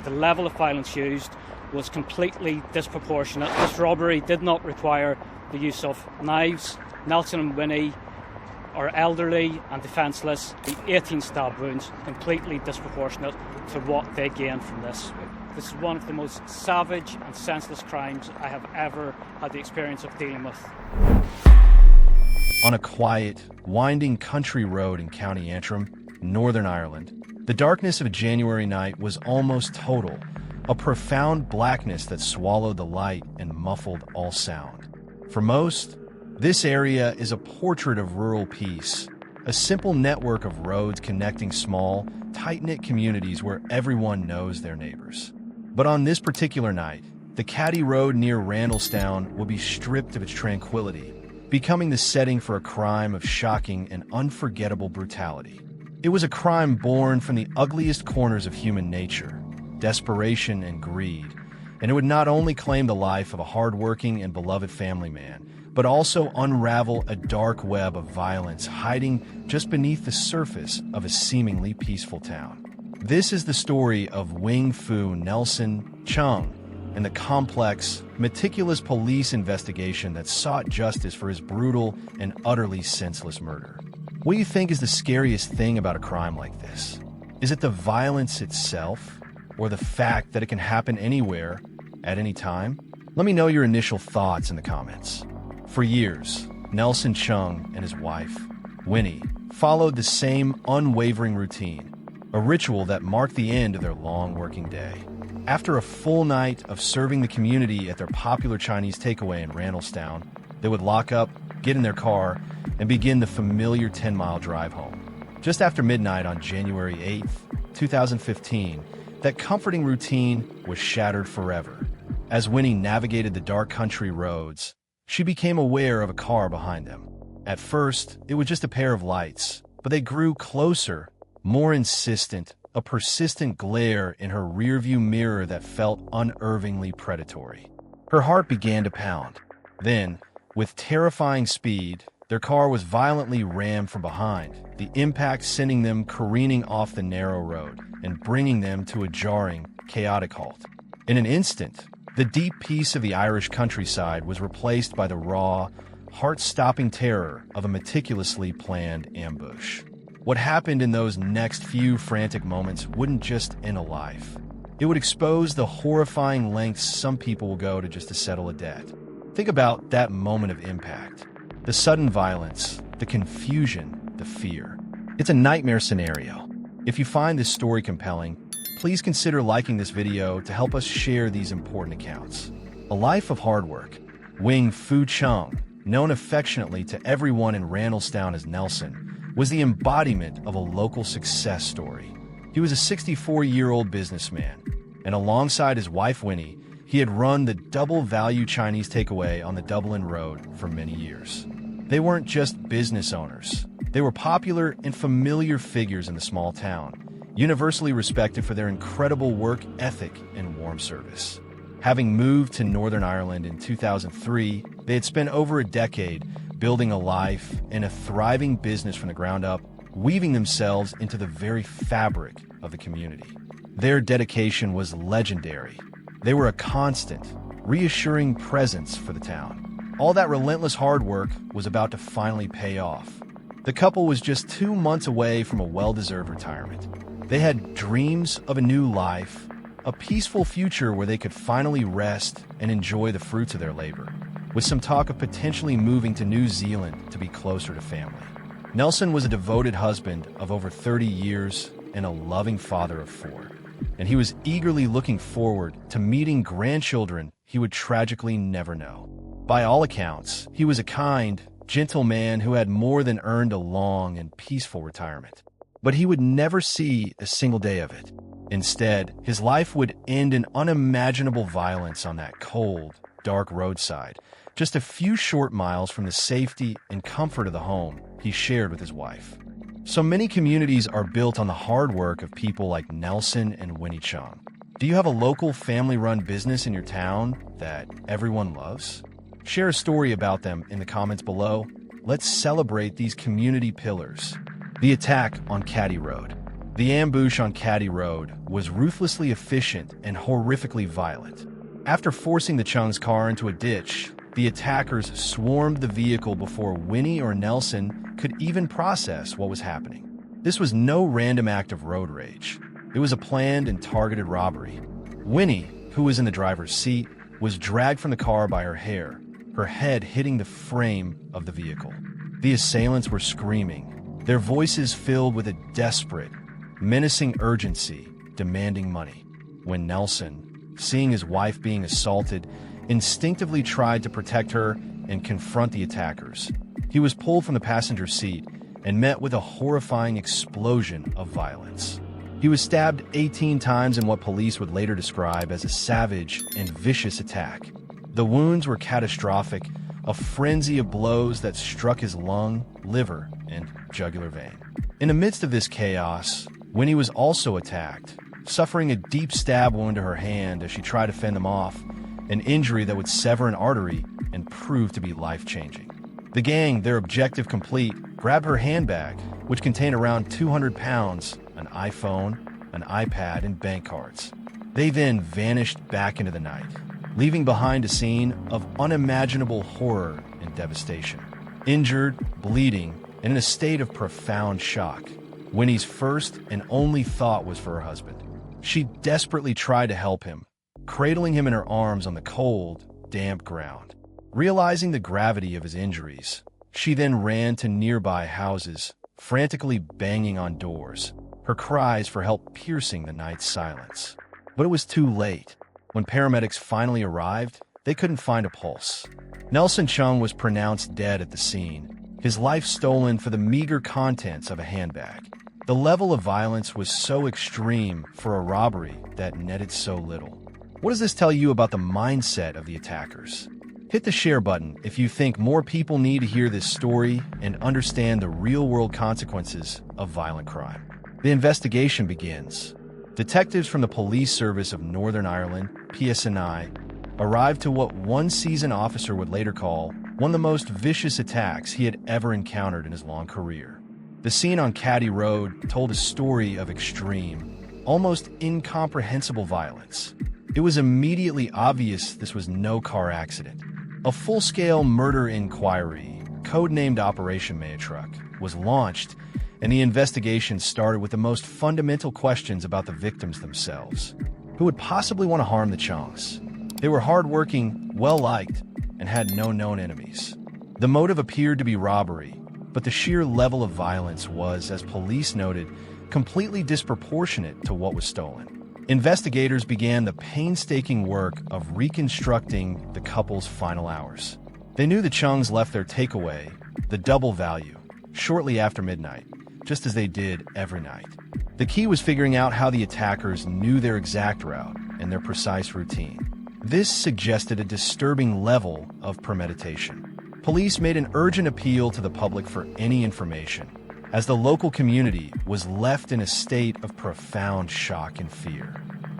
the level of violence used was completely disproportionate. This robbery did not require the use of knives. Nelson and Winnie are elderly and defenceless. The 18 stab wounds, completely disproportionate to what they gained from this. This is one of the most savage and senseless crimes I have ever had the experience of dealing with. On a quiet, winding country road in County Antrim, Northern Ireland, the darkness of a January night was almost total, a profound blackness that swallowed the light and muffled all sound. For most, this area is a portrait of rural peace, a simple network of roads connecting small, tight-knit communities where everyone knows their neighbors. But on this particular night, the Caddy Road near Randallstown will be stripped of its tranquility, becoming the setting for a crime of shocking and unforgettable brutality. It was a crime born from the ugliest corners of human nature, desperation and greed, and it would not only claim the life of a hard-working and beloved family man, but also unravel a dark web of violence hiding just beneath the surface of a seemingly peaceful town. This is the story of Wing Fu Nelson Cheung and the complex, meticulous police investigation that sought justice for his brutal and utterly senseless murder. What do you think is the scariest thing about a crime like this? Is it the violence itself, or the fact that it can happen anywhere, at any time? Let me know your initial thoughts in the comments. For years, Nelson Cheung and his wife, Winnie, followed the same unwavering routine, a ritual that marked the end of their long working day. After a full night of serving the community at their popular Chinese takeaway in Randallstown, they would lock up, get in their car, and begin the familiar 10-mile drive home. Just after midnight on January 8th, 2015, that comforting routine was shattered forever. As Winnie navigated the dark country roads, she became aware of a car behind them. At first, it was just a pair of lights, but they grew closer, more insistent, a persistent glare in her rearview mirror that felt unnervingly predatory. Her heart began to pound. Then, with terrifying speed, their car was violently rammed from behind, the impact sending them careening off the narrow road and bringing them to a jarring, chaotic halt. In an instant, the deep peace of the Irish countryside was replaced by the raw, heart-stopping terror of a meticulously planned ambush. What happened in those next few frantic moments wouldn't just end a life. It would expose the horrifying lengths some people will go to just to settle a debt. Think about that moment of impact. The sudden violence, the confusion, the fear. It's a nightmare scenario. If you find this story compelling, please consider liking this video to help us share these important accounts. A life of hard work. Wing Fu Cheung, known affectionately to everyone in Randallstown as Nelson, was the embodiment of a local success story. He was a 64-year-old businessman, and alongside his wife Winnie, he had run the double-value Chinese takeaway on the Dublin Road for many years. They weren't just business owners. They were popular and familiar figures in the small town, universally respected for their incredible work ethic and warm service. Having moved to Northern Ireland in 2003, they had spent over a decade building a life and a thriving business from the ground up, weaving themselves into the very fabric of the community. Their dedication was legendary. They were a constant, reassuring presence for the town. All that relentless hard work was about to finally pay off. The couple was just 2 months away from a well-deserved retirement. They had dreams of a new life, a peaceful future where they could finally rest and enjoy the fruits of their labor, with some talk of potentially moving to New Zealand to be closer to family. Nelson was a devoted husband of over 30 years and a loving father of 4, and he was eagerly looking forward to meeting grandchildren he would tragically never know. By all accounts, he was a kind, gentle man who had more than earned a long and peaceful retirement. But he would never see a single day of it. Instead, his life would end in unimaginable violence on that cold, dark roadside, just a few short miles from the safety and comfort of the home he shared with his wife. So many communities are built on the hard work of people like Nelson and Winnie Cheung. Do you have a local family-run business in your town that everyone loves? Share a story about them in the comments below. Let's celebrate these community pillars. The attack on Caddy Road. The ambush on Caddy Road was ruthlessly efficient and horrifically violent. After forcing the Cheung's car into a ditch, the attackers swarmed the vehicle before Winnie or Nelson could even process what was happening. This was no random act of road rage. It was a planned and targeted robbery. Winnie, who was in the driver's seat, was dragged from the car by her hair, her head hitting the frame of the vehicle. The assailants were screaming, their voices filled with a desperate, menacing urgency, demanding money. When Nelson, seeing his wife being assaulted, instinctively tried to protect her and confront the attackers, he was pulled from the passenger seat and met with a horrifying explosion of violence. He was stabbed 18 times in what police would later describe as a savage and vicious attack. The wounds were catastrophic, a frenzy of blows that struck his lung, liver, and jugular vein. In the midst of this chaos, Winnie was also attacked, suffering a deep stab wound to her hand as she tried to fend them off, an injury that would sever an artery and prove to be life-changing. The gang, their objective complete, grabbed her handbag, which contained around 200 pounds, an iPhone, an iPad, and bank cards. They then vanished back into the night, leaving behind a scene of unimaginable horror and devastation. Injured, bleeding, and in a state of profound shock, Winnie's first and only thought was for her husband. She desperately tried to help him, cradling him in her arms on the cold, damp ground. Realizing the gravity of his injuries, she then ran to nearby houses, frantically banging on doors, her cries for help piercing the night's silence. But it was too late. When paramedics finally arrived, they couldn't find a pulse. Nelson Cheung was pronounced dead at the scene, his life stolen for the meager contents of a handbag. The level of violence was so extreme for a robbery that netted so little. What does this tell you about the mindset of the attackers? Hit the share button if you think more people need to hear this story and understand the real-world consequences of violent crime. The investigation begins. Detectives from the Police Service of Northern Ireland, PSNI, arrived to what one seasoned officer would later call one of the most vicious attacks he had ever encountered in his long career. The scene on Caddy Road told a story of extreme, almost incomprehensible violence. It was immediately obvious this was no car accident. A full-scale murder inquiry, codenamed Operation Maytruck, was launched, and the investigation started with the most fundamental questions about the victims themselves. Who would possibly want to harm the Cheungs? They were hardworking, well-liked, and had no known enemies. The motive appeared to be robbery, but the sheer level of violence was, as police noted, completely disproportionate to what was stolen. Investigators began the painstaking work of reconstructing the couple's final hours. They knew the Cheungs left their takeaway, the double value, shortly after midnight, just as they did every night. The key was figuring out how the attackers knew their exact route and their precise routine. This suggested a disturbing level of premeditation. Police made an urgent appeal to the public for any information, as the local community was left in a state of profound shock and fear.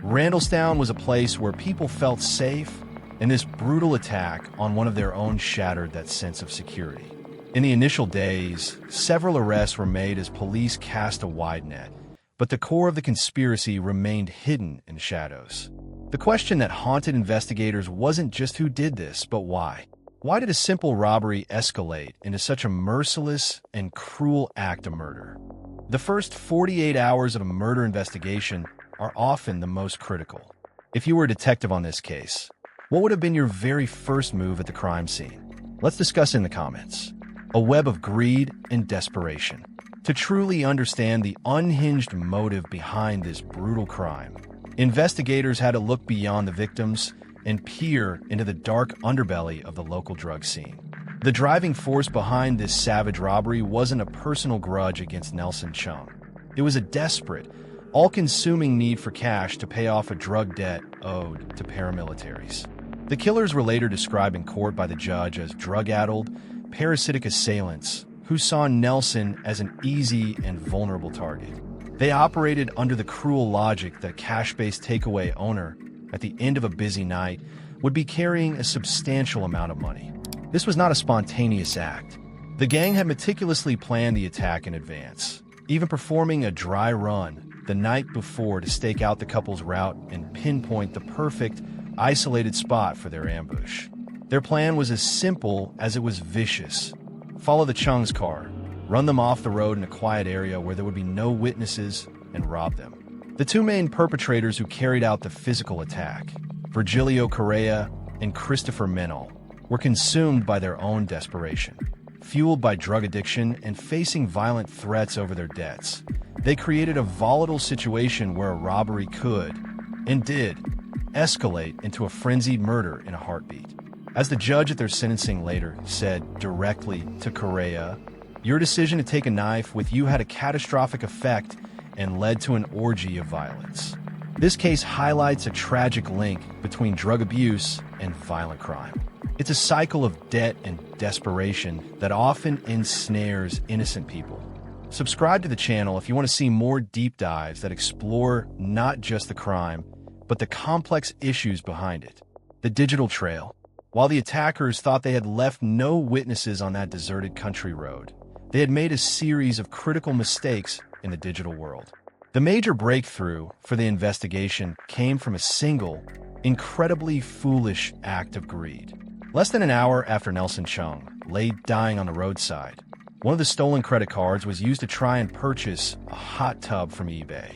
Randallstown was a place where people felt safe, and this brutal attack on one of their own shattered that sense of security. In the initial days, several arrests were made as police cast a wide net, but the core of the conspiracy remained hidden in shadows. The question that haunted investigators wasn't just who did this, but why. Why did a simple robbery escalate into such a merciless and cruel act of murder? The first 48 hours of a murder investigation are often the most critical. If you were a detective on this case, what would have been your very first move at the crime scene? Let's discuss in the comments. A web of greed and desperation. To truly understand the unhinged motive behind this brutal crime, investigators had to look beyond the victims and peer into the dark underbelly of the local drug scene. The driving force behind this savage robbery wasn't a personal grudge against Nelson Cheung. It was a desperate, all-consuming need for cash to pay off a drug debt owed to paramilitaries. The killers were later described in court by the judge as drug-addled, parasitic assailants who saw Nelson as an easy and vulnerable target. They operated under the cruel logic that a cash-based takeaway owner at the end of a busy night would be carrying a substantial amount of money. This was not a spontaneous act. The gang had meticulously planned the attack in advance, even performing a dry run the night before to stake out the couple's route and pinpoint the perfect, isolated spot for their ambush. Their plan was as simple as it was vicious. Follow the Cheung's car, run them off the road in a quiet area where there would be no witnesses, and rob them. The two main perpetrators who carried out the physical attack, Virgilio Correa and Christopher Menal, were consumed by their own desperation. Fueled by drug addiction and facing violent threats over their debts, they created a volatile situation where a robbery could, and did, escalate into a frenzied murder in a heartbeat. As the judge at their sentencing later said directly to Correa, "Your decision to take a knife with you had a catastrophic effect and led to an orgy of violence." This case highlights a tragic link between drug abuse and violent crime. It's a cycle of debt and desperation that often ensnares innocent people. Subscribe to the channel if you want to see more deep dives that explore not just the crime, but the complex issues behind it. The digital trail. While the attackers thought they had left no witnesses on that deserted country road, they had made a series of critical mistakes in the digital world. The major breakthrough for the investigation came from a single, incredibly foolish act of greed. Less than an hour after Nelson Cheung lay dying on the roadside, one of the stolen credit cards was used to try and purchase a hot tub from eBay.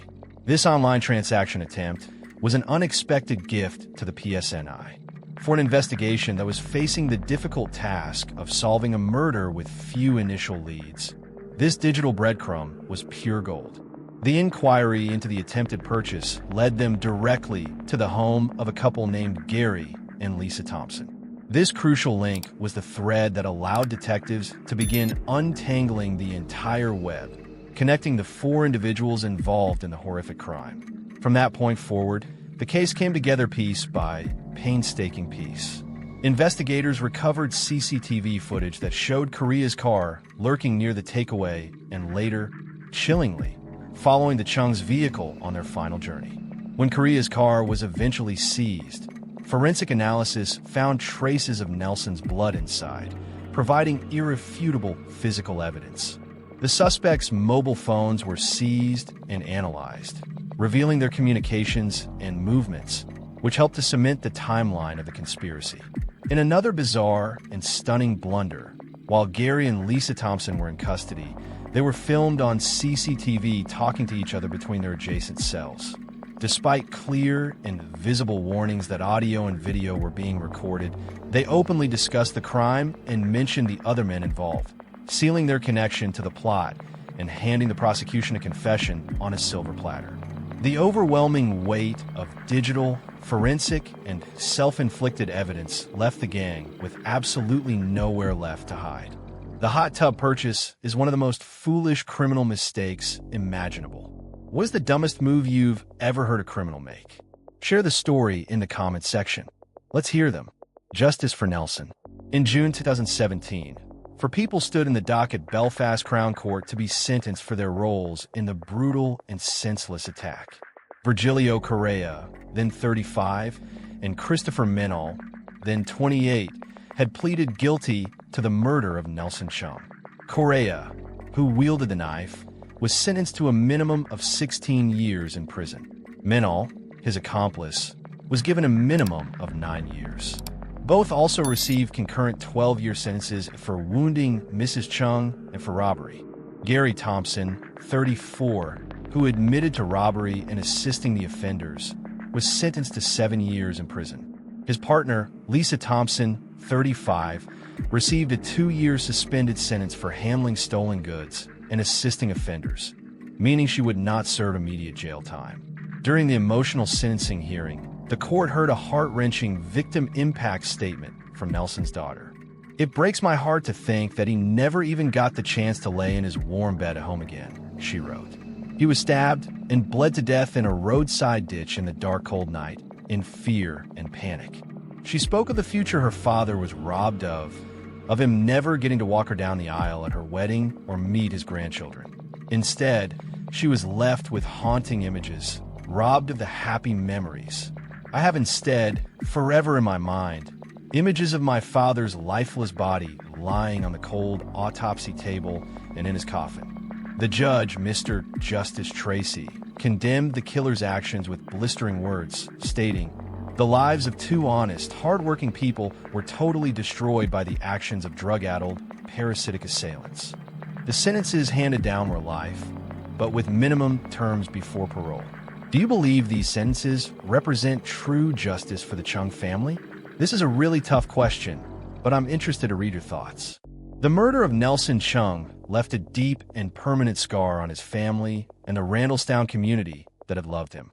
This online transaction attempt was an unexpected gift to the PSNI for an investigation that was facing the difficult task of solving a murder with few initial leads. This digital breadcrumb was pure gold. The inquiry into the attempted purchase led them directly to the home of a couple named Gary and Lisa Thompson. This crucial link was the thread that allowed detectives to begin untangling the entire web, connecting the four individuals involved in the horrific crime. From that point forward, the case came together piece by painstaking piece. Investigators recovered CCTV footage that showed Correa's car lurking near the takeaway and later, chillingly, following the Cheung's vehicle on their final journey. When Correa's car was eventually seized, forensic analysis found traces of Nelson's blood inside, providing irrefutable physical evidence. The suspects' mobile phones were seized and analyzed, revealing their communications and movements, which helped to cement the timeline of the conspiracy. In another bizarre and stunning blunder, while Gary and Lisa Thompson were in custody, they were filmed on CCTV talking to each other between their adjacent cells. Despite clear and visible warnings that audio and video were being recorded, they openly discussed the crime and mentioned the other men involved, sealing their connection to the plot and handing the prosecution a confession on a silver platter. The overwhelming weight of digital, forensic, and self-inflicted evidence left the gang with absolutely nowhere left to hide. The hot tub purchase is one of the most foolish criminal mistakes imaginable. What is the dumbest move you've ever heard a criminal make? Share the story in the comments section. Let's hear them. Justice for Nelson. In June 2017, four people stood in the dock at Belfast Crown Court to be sentenced for their roles in the brutal and senseless attack. Virgilio Correa, then 35, and Christopher Menal, then 28, had pleaded guilty to the murder of Nelson Cheung. Correa, who wielded the knife, was sentenced to a minimum of 16 years in prison. Menal, his accomplice, was given a minimum of 9 years. Both also received concurrent 12-year sentences for wounding Mrs. Cheung and for robbery. Gary Thompson, 34, who admitted to robbery and assisting the offenders, was sentenced to 7 years in prison. His partner, Lisa Thompson, 35, received a 2-year suspended sentence for handling stolen goods and assisting offenders, meaning she would not serve immediate jail time. During the emotional sentencing hearing, the court heard a heart-wrenching victim impact statement from Nelson's daughter. "It breaks my heart to think that he never even got the chance to lay in his warm bed at home again," she wrote. "He was stabbed and bled to death in a roadside ditch in the dark, cold night, in fear and panic." She spoke of the future her father was robbed of him never getting to walk her down the aisle at her wedding or meet his grandchildren. Instead, she was left with haunting images, robbed of the happy memories. "I have instead, forever in my mind, images of my father's lifeless body lying on the cold autopsy table and in his coffin. The judge, Mr. Justice Tracy, condemned the killer's actions with blistering words, stating, "The lives of two honest, hard-working people were totally destroyed by the actions of drug-addled, parasitic assailants." The sentences handed down were life, but with minimum terms before parole. Do you believe these sentences represent true justice for the Cheung family? This is a really tough question, but I'm interested to read your thoughts. The murder of Nelson Cheung left a deep and permanent scar on his family and the Randallstown community that had loved him.